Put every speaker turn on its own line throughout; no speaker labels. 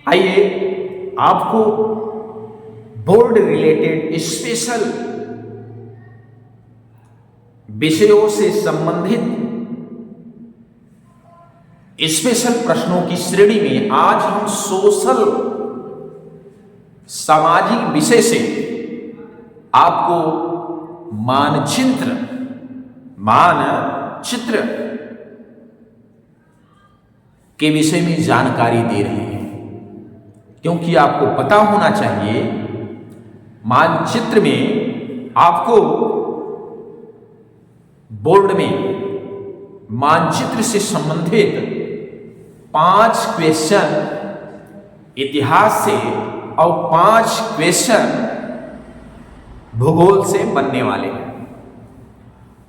आइए आपको board related special विषयों से संबंधित स्पेशल प्रश्नों की श्रेणी में आज हम सोशल सामाजिक विषय से आपको मानचित्र के विषय में जानकारी दे रहे हैं, क्योंकि आपको पता होना चाहिए मानचित्र में आपको बोर्ड में मानचित्र से संबंधित 5 क्वेश्चन इतिहास से और 5 क्वेश्चन भूगोल से बनने वाले हैं।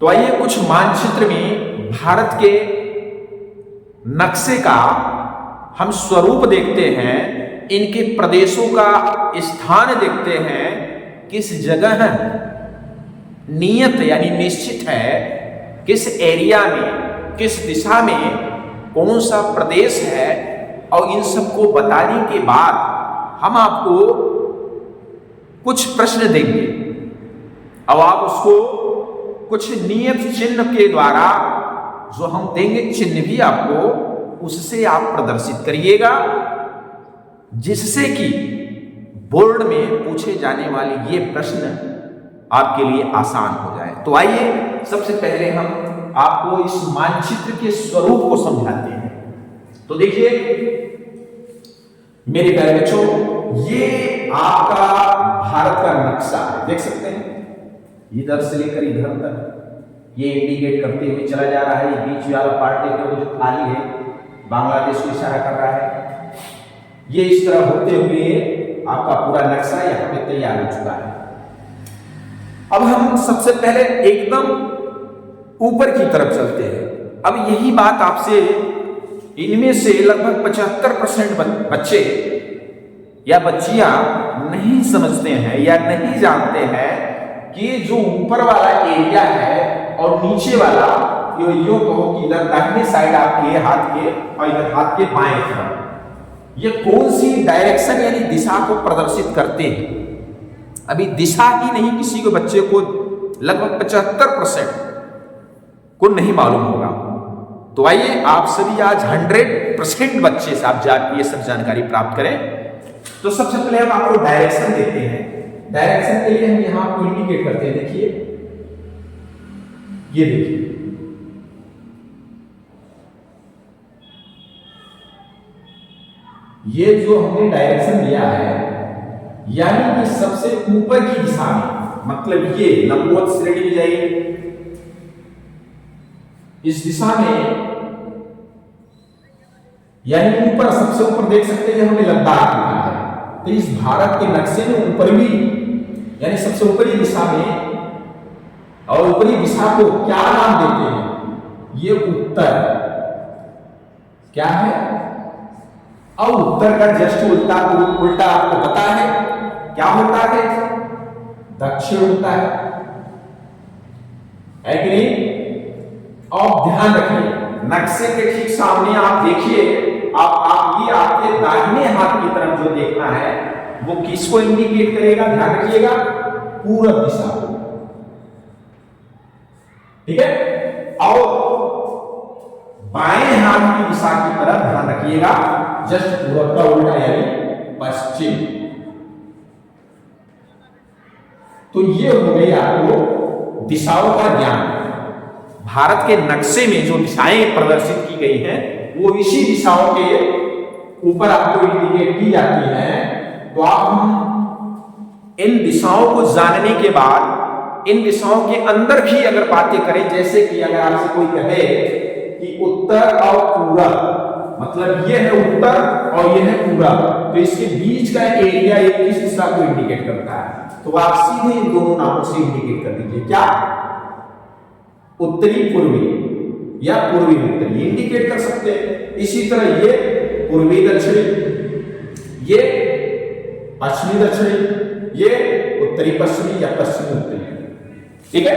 तो आइए कुछ मानचित्र में भारत के नक्शे का हम स्वरूप देखते हैं, इनके प्रदेशों का स्थान देखते हैं, किस जगह नियत यानी निश्चित है, किस एरिया में, किस दिशा में कौन सा प्रदेश है, और इन सबको बताने के बाद हम आपको कुछ प्रश्न देंगे। अब आप उसको कुछ नियत चिन्ह के द्वारा जो हम देंगे चिन्ह भी आपको, उससे आप प्रदर्शित करिएगा, जिससे कि बोर्ड में पूछे जाने वाले ये प्रश्न आपके लिए आसान हो जाए। तो आइए सबसे पहले हम आपको इस मानचित्र के स्वरूप को समझाते हैं। तो देखिए मेरे प्यारे बच्चों, ये आपका भारत का नक्शा है, देख सकते हैं इधर से लेकर इधर तक ये इंडिकेट करते हुए चला जा रहा है। ये बीच वाला पार्ट लेकर जो खाली है बांग्लादेश को इशारा कर रहा है। ये इस तरह होते हुए आपका पूरा नक्शा यहाँ पे तैयार हो चुका है। अब हम सबसे पहले एकदम ऊपर की तरफ चलते हैं। अब यही बात आपसे इनमें से लगभग 75% बच्चे या बच्चियां नहीं समझते हैं या नहीं जानते हैं कि जो ऊपर वाला एरिया है और नीचे वाला यो कहो कि इधर दाहिने साइड आपके हाथ के और इधर हाथ के बाएं तरफ, ये कौन सी डायरेक्शन यानी दिशा को प्रदर्शित करते हैं। अभी दिशा ही नहीं किसी को बच्चे को लगभग 75% को नहीं मालूम होगा। तो आइए आप सभी आज 100% बच्चे से आप ये सब जानकारी प्राप्त करें। तो सबसे पहले हम आपको डायरेक्शन देते हैं। डायरेक्शन के लिए हम यहां आपको इंडिकेट करते हैं। देखिए ये देखिए, ये जो हमने डायरेक्शन दिया है यानी कि सबसे ऊपर की दिशा में, मतलब ये लंबवत श्रेणी में जाइए, इस दिशा में यानी ऊपर, सबसे ऊपर देख सकते हैं हमने लद्दाख लिखा है। तो इस भारत के नक्शे में ऊपरी यानी सबसे ऊपरी दिशा में, और ऊपरी दिशा को क्या नाम देते हैं, ये उत्तर क्या है, और उत्तर का जस्ट उल्टा आपको पता है क्या होता है, दक्षिण होता है कि नहीं। और ध्यान रखिए नक्शे के ठीक सामने आप देखिए, आप ये आपके दाहिने हाथ की तरफ जो देखना है वो किसको इंडिकेट करेगा, ध्यान रखिएगा, पूरब दिशा को, ठीक है। और बाएं हाथ की दिशा की तरफ ध्यान रखिएगा, जस्ट पूरब का उल्टा यानी पश्चिम। तो ये हो गई आपको दिशाओं का ज्ञान। भारत के नक्शे में जो दिशाएं प्रदर्शित की गई हैं वो इसी दिशाओं के ऊपर आपको इंडिकेट की जाती हैं। तो आप इन दिशाओं को जानने के बाद इन दिशाओं के अंदर भी अगर बातें करें, जैसे कि अगर आपसे कोई कहे कि उत्तर और पूरब, मतलब ये है उत्तर और ये है पूरब, तो इसके बीच का एरिया ये किस दिशा को इंडिकेट करता है, तो आप सीधे इन दोनों नामों से इंडिकेट कर दीजिए। क्या, उत्तरी पूर्वी या पूर्वी उत्तरी इंडिकेट कर सकते हैं। इसी तरह ये पूर्वी दक्षिणी, ये पश्चिमी दक्षिणी, ये उत्तरी पश्चिमी या पश्चिमी उत्तरी, ठीक है।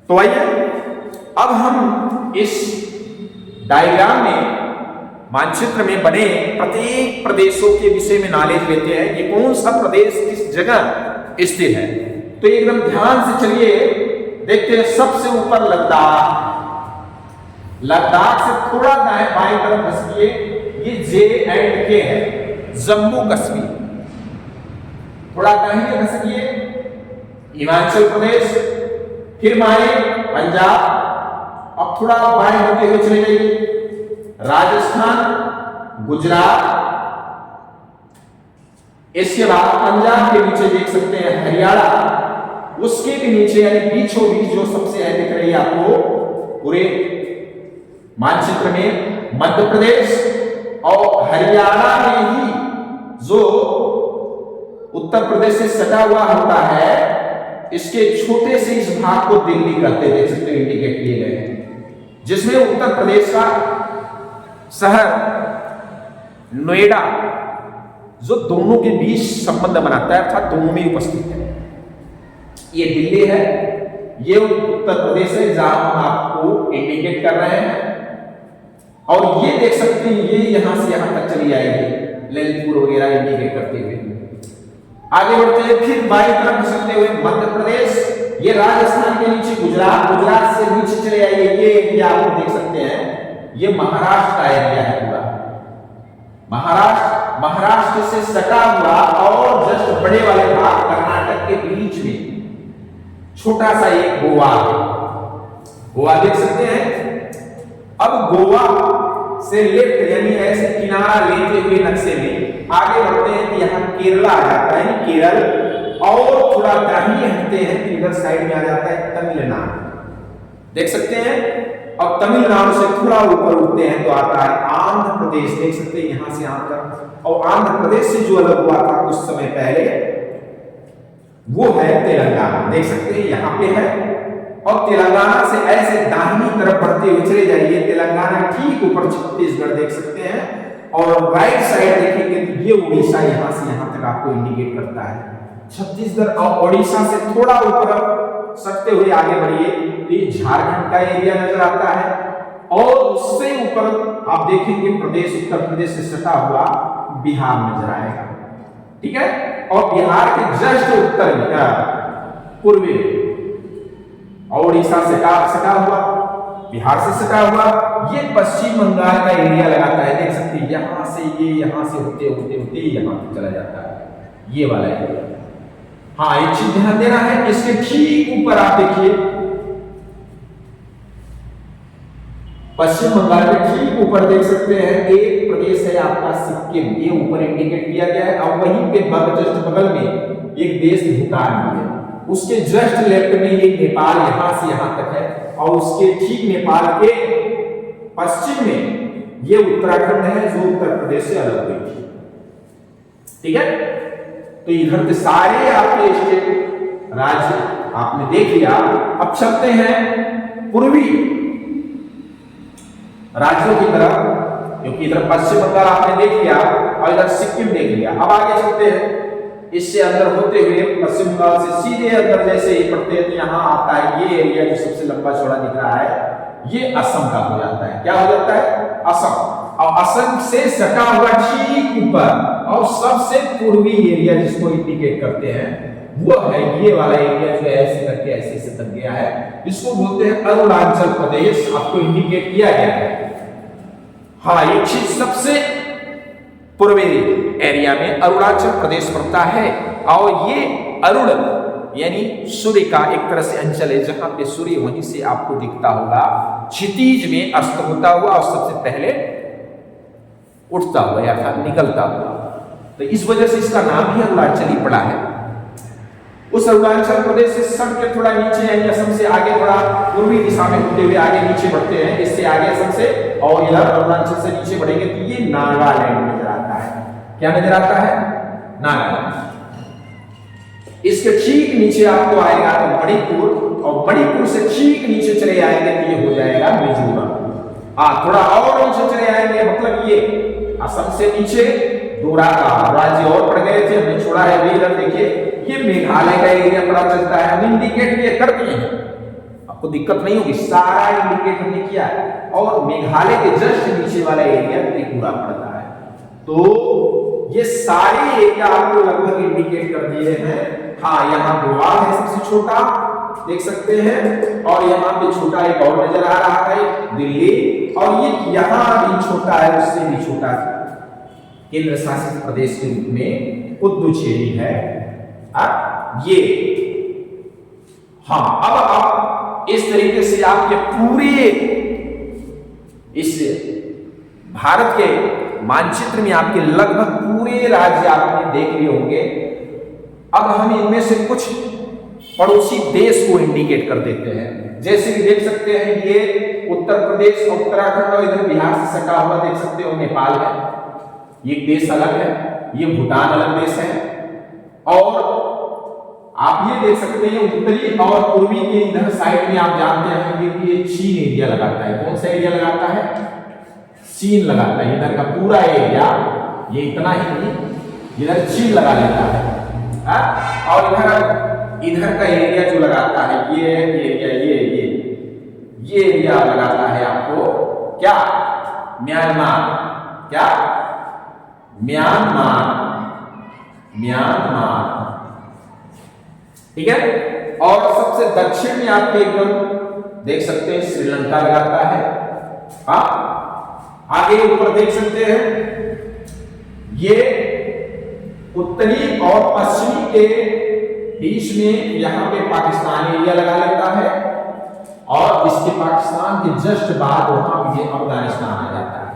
तो आइए अब हम इस डायग्राम में मानचित्र में बने प्रत्येक प्रदेशों के विषय में नॉलेज लेते हैं कि कौन सा प्रदेश किस जगह स्थित है। तो एकदम ध्यान से चलिए देखते हैं। सबसे ऊपर लद्दाख, लद्दाख से थोड़ा दाएं बाएं तरफ खसकिए, ये J&K है, जम्मू कश्मीर। थोड़ा दाहिने खसकिए, हिमाचल प्रदेश, फिर बाएं पंजाब, अब थोड़ा बाएं होते हुए चले जाइए, राजस्थान, गुजरात, इसके बाद पंजाब के नीचे देख सकते हैं हरियाणा, उसके भी नीचे यानी बीचों बीच जो सबसे है दिख रही है आपको पूरे मानचित्र में मध्य प्रदेश और हरियाणा में ही जो उत्तर प्रदेश से सटा हुआ होता है, इसके छोटे से इस भाग को दिल्ली कहते हैं, देख सकते हैं इंडिकेट किए गए हैं, जिसमें उत्तर प्रदेश का शहर नोएडा जो दोनों के बीच संबंध बनाता है अर्थात दोनों में उपस्थित है। ये दिल्ली है, ये उत्तर प्रदेश है जहां हम आपको इंडिकेट कर रहे हैं, और ये देख सकते हैं ये यहां से यहां तक चली आएगी ललितपुर वगैरह इंडिकेट करते हुए। आगे बढ़ते हैं, फिर बाईं तरफ खसकते हुए मध्य प्रदेश, ये राजस्थान के नीचे गुजरात, गुजरात से नीचे चले आइए, ये एरिया आप देख सकते हैं, ये महाराष्ट्र का एरिया है पूरा। महाराष्ट्र से सटा हुआ और जस्ट बड़े वाले भाग कर्नाटक के बीच में छोटा सा एक गोवा है, गोवा देख सकते हैं। अब गोवा से लेफ्ट यानी ऐसे किनारा लेते हुए नक्शे में आगे बढ़ते हैं कि यहां केरला आ जाता है, केरल, और थोड़ा दाहिने हटते हैं कि इधर साइड में आ जाता है तमिलनाडु, देख सकते हैं। और तमिलनाडु से थोड़ा ऊपर उठते हैं तो आता है आंध्र प्रदेश, देख सकते हैं यहां से आकर, और आंध्र प्रदेश से जो अलग हुआ था कुछ समय पहले वो है तेलंगाना, देख सकते हैं यहां पे है। और तेलंगाना से ऐसे दाहिनी तरफ बढ़ते हुए चले जाइए, तेलंगाना ठीक ऊपर छत्तीसगढ़ देख सकते हैं, और राइट साइड देखेंगे तो ये उड़ीसा यहां से यहां तक आपको इंडिकेट करता है। छत्तीसगढ़ और उड़ीसा से थोड़ा ऊपर सकते हुए आगे बढ़िए तो ये झारखंड का एरिया नजर आता है, और उससे ऊपर आप देखेंगे प्रदेश उत्तर प्रदेश से सटा हुआ बिहार नजर आएगा, ठीक है। और बिहार के जस्ट उत्तर में पूर्वी और उड़ीसा से सटा हुआ, बिहार से सटा हुआ, ये पश्चिम बंगाल का एरिया लगाता है, देख सकते हैं यहां से ये यहां से होते होते होते यहां तक चला जाता है, ये वाला एरिया। हाँ, एक चीज ध्यान देना है, इसके ठीक ऊपर आप देखिए पश्चिम बंगाल के ठीक ऊपर देख सकते हैं एक प्रदेश है आपका सिक्किम, ये ऊपर इंडिकेट किया गया है, और वहीं पे जस्ट बगल में एक देश भूटान भी है, उसके जस्ट लेफ्ट में ये नेपाल यहां से यहां तक है, और उसके ठीक नेपाल के पश्चिम में ये उत्तराखंड है जो उत्तर प्रदेश से अलग हुई थी, ठीक है। तो इधर के सारे आपके स्टेट राज्य आपने देख लिया। अब चलते हैं पूर्वी राज्यों की तरफ, क्योंकि इधर पश्चिम बंगाल आपने देख लिया और इधर सिक्किम देख लिया। अब आगे चलते हैं, इससे अंदर होते हुए पश्चिम बंगाल से सीधे अंदर जैसे ही बढ़ते हैं तो यहाँ आता है ये एरिया जो सबसे लंबा चौड़ा दिख रहा है, ये असम का हो जाता है। क्या हो जाता है? असम। और असम से सटा हुआ ठीक ऊपर और सबसे पूर्वी एरिया जिसको इंडिकेट करते हैं वो है ये वाला एरिया जो ऐसे करके ऐसे से तक गया है, इसको बोलते हैं अरुणाचल प्रदेश, आपको इंडिकेट किया गया है। हाँ, ये चीज सबसे पूर्वी एरिया में अरुणाचल प्रदेश पड़ता है, और ये अरुण यानी सूर्य का एक तरह से अंचल है जहां पे सूर्य वहीं से आपको दिखता होगा क्षितिज में अस्त होता हुआ और सबसे पहले उठता हुआ अर्थात निकलता हुआ, तो इस वजह से इसका नाम भी अरुणाचल ही पड़ा है। उस अरुणाचल प्रदेश से सट के थोड़ा नीचे यानी असम से आगे थोड़ा पूर्वी दिशा में होते हुए आगे नीचे बढ़ते हैं, इससे आगे असम से और इधर अरुणाचल से नीचे बढ़ेंगे तो ये नागालैंड नजर आता है। क्या नजर आता है? नागालैंड। इसके ठीक नीचे आपको आएगा तो मणिपुर, और मणिपुर से ठीक नीचे चले आएंगे तो ये हो जाएगा मिजोरम। थोड़ा और नीचे चले आएंगे मतलब ये असम से नीचे दूरा का राज्य और पड़ गए थे, हमने छोड़ा है वे इधर देखिए ये मेघालय का एरिया पता चलता है। हम इंडिकेट ये कर दिए हैं, आपको दिक्कत नहीं होगी, सारा इंडिकेट हमने किया है। और मेघालय के जस्ट नीचे वाला एरिया त्रिपुरा पड़ता है। तो ये सारे एरिया आपको लगभग इंडिकेट कर दिए हैं। हाँ, यहाँ गोवा है सबसे छोटा, देख सकते हैं, और यहाँ पे छोटा एक और नजर आ रहा है दिल्ली, और ये यहाँ भी छोटा है, उससे भी छोटा केंद्र शासित प्रदेश के रूप में पुदुचेरी है। ये हाँ, अब आप इस तरीके से आपके पूरे इस भारत के मानचित्र में आपके लगभग पूरे राज्य आपने देख लिए होंगे। अब हम इनमें से कुछ पड़ोसी देश को इंडिकेट कर देते हैं। जैसे कि देख सकते हैं ये उत्तर प्रदेश, उत्तराखंड और इधर बिहार से सटा हुआ देख सकते हो नेपाल है, ये देश अलग है, ये भूटान अलग देश है। और आप ये देख सकते हैं उत्तरी और पूर्वी के इधर साइड में आप जानते हैं कि ये चीन एरिया लगाता है। कौन सा एरिया लगाता है? चीन लगाता है। इधर का पूरा एरिया, ये इतना ही नहीं, इधर चीन लगा लेता है। और इधर का एरिया जो लगाता है ये एरिया, ये एरिया लगाता है आपको क्या? म्यांमार। क्या? म्यांमार। ठीक है। और सबसे दक्षिण में आपके एकदम देख सकते हैं श्रीलंका लगाता है। आगे ऊपर देख सकते हैं ये उत्तरी और पश्चिमी के बीच में यहां पे पाकिस्तान एरिया लगा लेता है, और इसके पाकिस्तान के जस्ट बाद वहां ये अफगानिस्तान आ जाता है।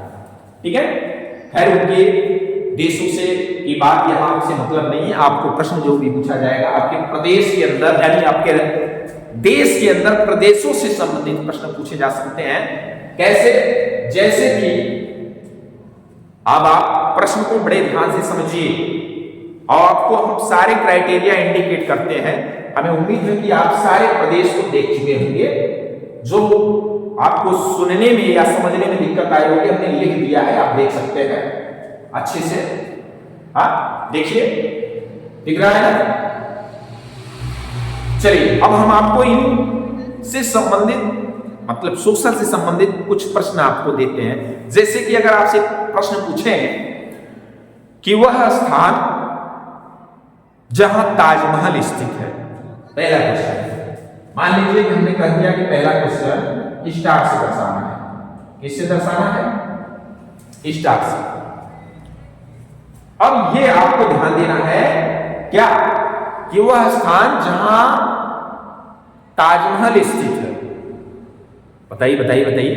ठीक है। खैर उनके देशों से की बात यहां से मतलब नहीं है। आपको प्रश्न जो भी पूछा जाएगा आपके प्रदेश के अंदर, यानी आपके देश के अंदर प्रदेशों से संबंधित प्रश्न पूछे जा सकते हैं। कैसे? जैसे कि अब आप प्रश्न को बड़े ध्यान से समझिए, और आपको हम सारे क्राइटेरिया इंडिकेट करते हैं। हमें उम्मीद है कि आप सारे प्रदेश को देख चुके होंगे। जो आपको सुनने में या समझने में दिक्कत आई होगी हमने लिख दिया है, आप देख सकते हैं अच्छे से। देखिए, दिख रहा है ना? चलिए अब हम आपको इन से संबंधित मतलब सोशल से संबंधित कुछ प्रश्न आपको देते हैं। जैसे कि अगर आपसे प्रश्न पूछे कि वह स्थान जहां ताजमहल स्थित है, पहला क्वेश्चन मान लीजिए कि हमने कह दिया कि पहला क्वेश्चन स्टार से दर्शाना है। किससे दर्शाना है? स्टार से। अब ये आपको ध्यान देना है क्या कि वह स्थान जहां ताजमहल स्थित है। बताइए बताइए बताइए।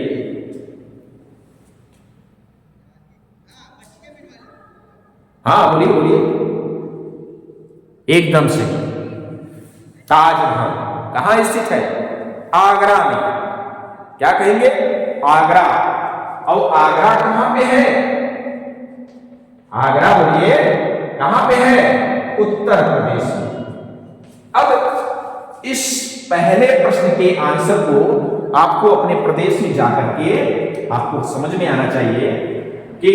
हाँ बोलिए बोलिए। एकदम से ताजमहल कहां स्थित है? आगरा में। क्या कहेंगे? आगरा। और आगरा कहां पे है? आगरा बोलिए कहां पे है? उत्तर प्रदेश में। अब इस पहले प्रश्न के आंसर को आपको अपने प्रदेश में जाकर के आपको समझ में आना चाहिए कि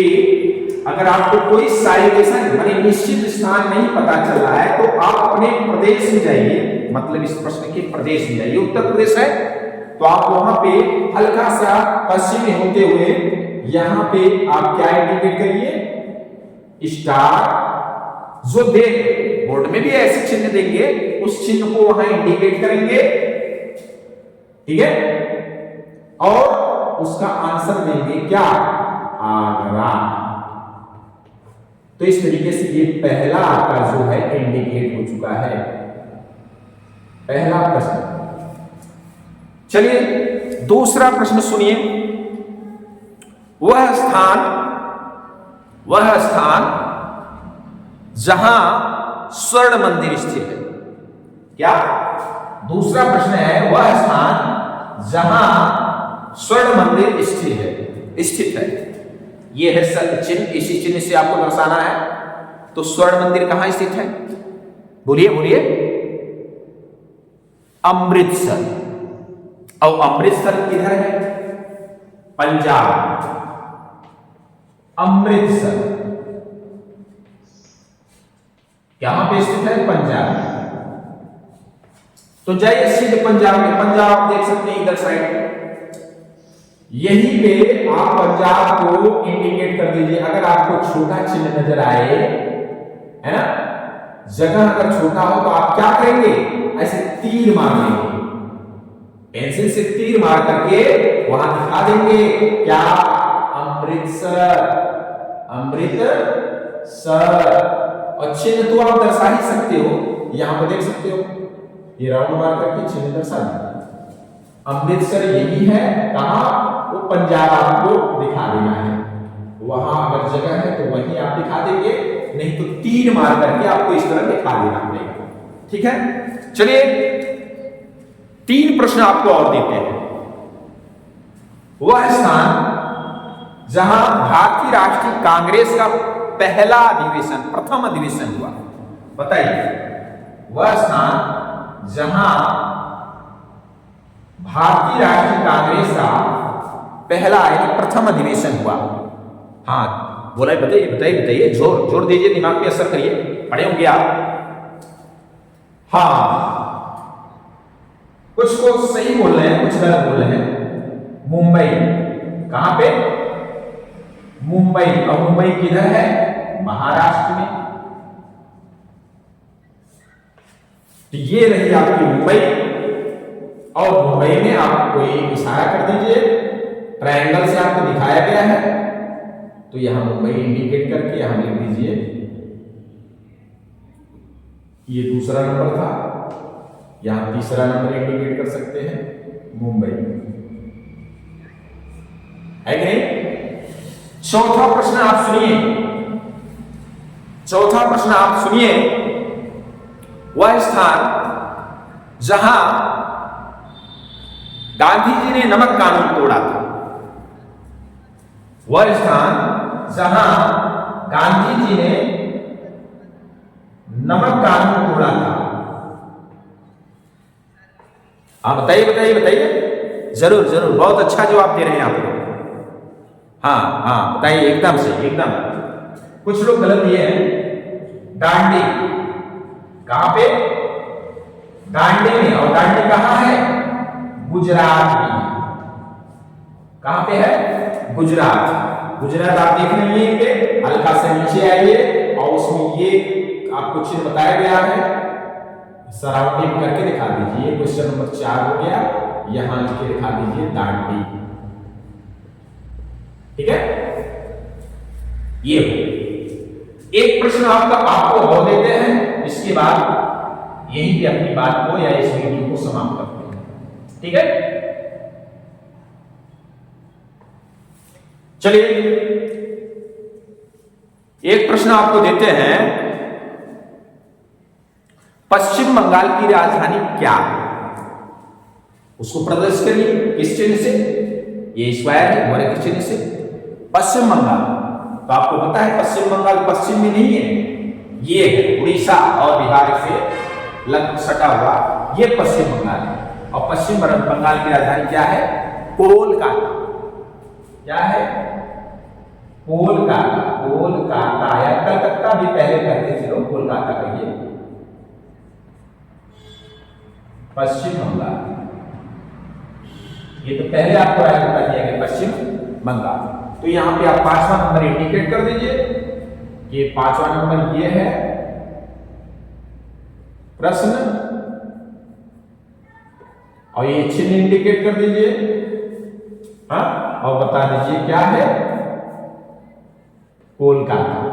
अगर आपको कोई साइटेशन यानी निश्चित स्थान नहीं पता चल रहा है तो आप अपने प्रदेश में जाइए, मतलब इस प्रश्न के प्रदेश में जाइए। उत्तर प्रदेश है तो आप वहां पे हल्का सा पश्चिमी होते हुए यहां पे आप क्या इंडिकेट करिए? स्टार। जो दे बोर्ड में भी ऐसे चिन्ह देंगे, उस चिन्ह को वहां इंडिकेट करेंगे। ठीक है। और उसका आंसर देंगे क्या? आगरा। तो इस तरीके से ये पहला आपका जो है इंडिकेट हो चुका है, पहला प्रश्न। चलिए दूसरा प्रश्न सुनिए। वह स्थान जहां स्वर्ण मंदिर स्थित है। क्या? दूसरा प्रश्न है वह स्थान जहां स्वर्ण मंदिर स्थित है। यह है चिन्ह, इसी चिन्ह से आपको दर्शाना है। तो स्वर्ण मंदिर कहां स्थित है? बोलिए बोलिए। अमृतसर। और अमृतसर किधर है? पंजाब। अमृतसर यहां पे स्थित है? पंजाब। तो जाइए सीधे पंजाब में। पंजाब देख सकते हैं इधर साइड में। यहीं पे आप पंजाब को इंडिकेट कर दीजिए। अगर आपको छोटा चिन्ह नजर आए, है ना, जगह अगर छोटा हो तो आप क्या करेंगे, ऐसे तीर मार देंगे, पेंसिल से तीर मार करके वहां दिखा देंगे क्या, अमृतसर, अमृतसर। और चिन्ह तो आप दर्शा ही सकते हो, यहां पर देख सकते हो, ये राउंड मार करके चिन्ह दर्शा दीजिए। अमृतसर यही है, कहां, वो पंजाब आपको दिखा देना है, वहां अगर जगह है तो वहीं आप दिखा देंगे, नहीं तो तीर मार करके आपको इस तरह दिखा देना पड़ेगा। ठीक है, चलिए 3 प्रश्न आपको और देते हैं। वह स्थान जहां भारतीय राष्ट्रीय कांग्रेस का पहला अधिवेशन, प्रथम अधिवेशन हुआ, बताइए। वह स्थान जहां भारतीय राष्ट्रीय कांग्रेस का पहला यानी प्रथम अधिवेशन हुआ। हाँ बोला, बताइए बताइए बताइए, जोर जोर दीजिए, दिमाग पे असर करिए, पढ़े होंगे आप। हाँ, कुछ को सही बोल रहे हैं, कुछ गलत बोल रहे हैं। मुंबई, कहां पे, मुंबई। और मुंबई किधर है, महाराष्ट्र में। तो ये रही आपकी मुंबई, और मुंबई में आप कोई इशारा कर दीजिए, ट्रायंगल से आपको दिखाया गया है, तो यहां मुंबई इंडिकेट करके यहां लिख दीजिए, ये दूसरा नंबर था, यहां तीसरा नंबर इंडिकेट कर सकते हैं, मुंबई, है कि नहीं। चौथा प्रश्न आप सुनिए, चौथा प्रश्न आप सुनिए। वह स्थान जहां गांधी जी ने नमक कानून तोड़ा था, वह स्थान जहां गांधी जी ने नमक कानून तोड़ा था। आप बताइए बताइए बताइए, जरूर जरूर, बहुत अच्छा जवाब दे रहे हैं आप लोग। हाँ हाँ बताइए, एकदम से एकदम। कुछ लोग गलत दिए हैं, दांडी, कहां पे, दांडी में। और दांडी कहां है, गुजरात में। कहां पे है, गुजरात। गुजरात आप देख रहे हैं कि हल्का से नीचे आइए, और उसमें ये आपको चिन्ह बताया गया है, सराउंडिंग करके दिखा दीजिए। क्वेश्चन नंबर 4 हो गया, यहां लिख के दिखा दीजिए दांडी। ठीक है, ये एक प्रश्न आपको और देते हैं, इसके बाद यहीं पे अपनी बात को या इस वीडियो को समाप्त करते हैं। ठीक है, चलिए एक प्रश्न आपको देते हैं, पश्चिम बंगाल की राजधानी क्या है, उसको प्रदर्शित करिए किस चिन्ह से, ये स्क्वायर है, और किस चिन्ह से, पश्चिम बंगाल। तो आपको पता है पश्चिम बंगाल पश्चिम में नहीं है, ये है उड़ीसा और बिहार से लग सटा हुआ, ये पश्चिम बंगाल है। और पश्चिम बंगाल की राजधानी क्या है, कोलकाता। क्या है, कोलकाता। कोलकाता या कलकत्ता भी पहले कहते थे लोग, कोलकाता कहिए। पश्चिम बंगाल, ये तो पहले आपको बता दिया गया, पश्चिम बंगाल। तो यहां पे आप 5वां नंबर इंडिकेट कर दीजिए, ये 5वां नंबर ये है प्रश्न, और ये चिन्ह इंडिकेट कर दीजिए। हाँ, और बता दीजिए क्या है, कोलकाता।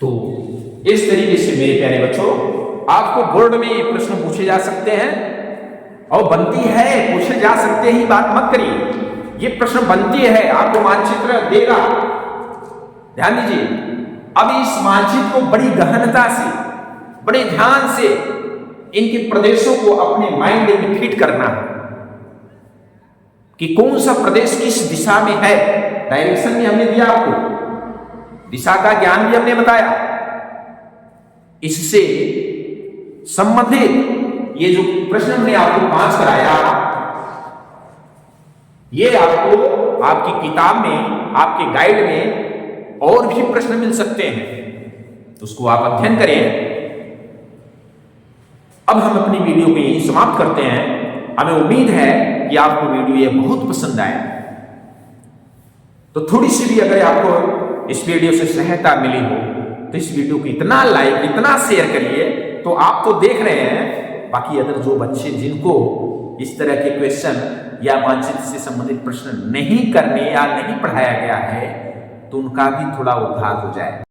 तो इस तरीके से मेरे प्यारे बच्चों, आपको बोर्ड में ये प्रश्न पूछे जा सकते हैं, और बनती है पूछे जा सकते ही, बात मत करिए, ये प्रश्न बनती है, आपको मानचित्र देगा। ध्यान दीजिए, अब इस मानचित्र को बड़ी गहनता से, बड़े ध्यान से इनके प्रदेशों को अपने माइंड में फिट करना है कि कौन सा प्रदेश किस दिशा में है। डायरेक्शन भी हमने दिया आपको, दिशा का ज्ञान भी हमने बताया। इससे संबंधित ये जो प्रश्न हमने आपको 5 कराया, ये आपको आपकी किताब में, आपके गाइड में और भी प्रश्न मिल सकते हैं, तो उसको आप अध्ययन करें। अब हम अपनी वीडियो को यहीं समाप्त करते हैं। हमें उम्मीद है कि आपको वीडियो ये बहुत पसंद आए। तो थोड़ी सी भी अगर आपको इस वीडियो से सहायता मिली हो तो इस वीडियो को इतना लाइक, इतना शेयर करिए। तो आप तो देख रहे हैं, बाकी अदर जो बच्चे जिनको इस तरह के क्वेश्चन या मानचित्र से संबंधित प्रश्न नहीं करने या नहीं पढ़ाया गया है, तो उनका भी थोड़ा उद्धार हो जाए।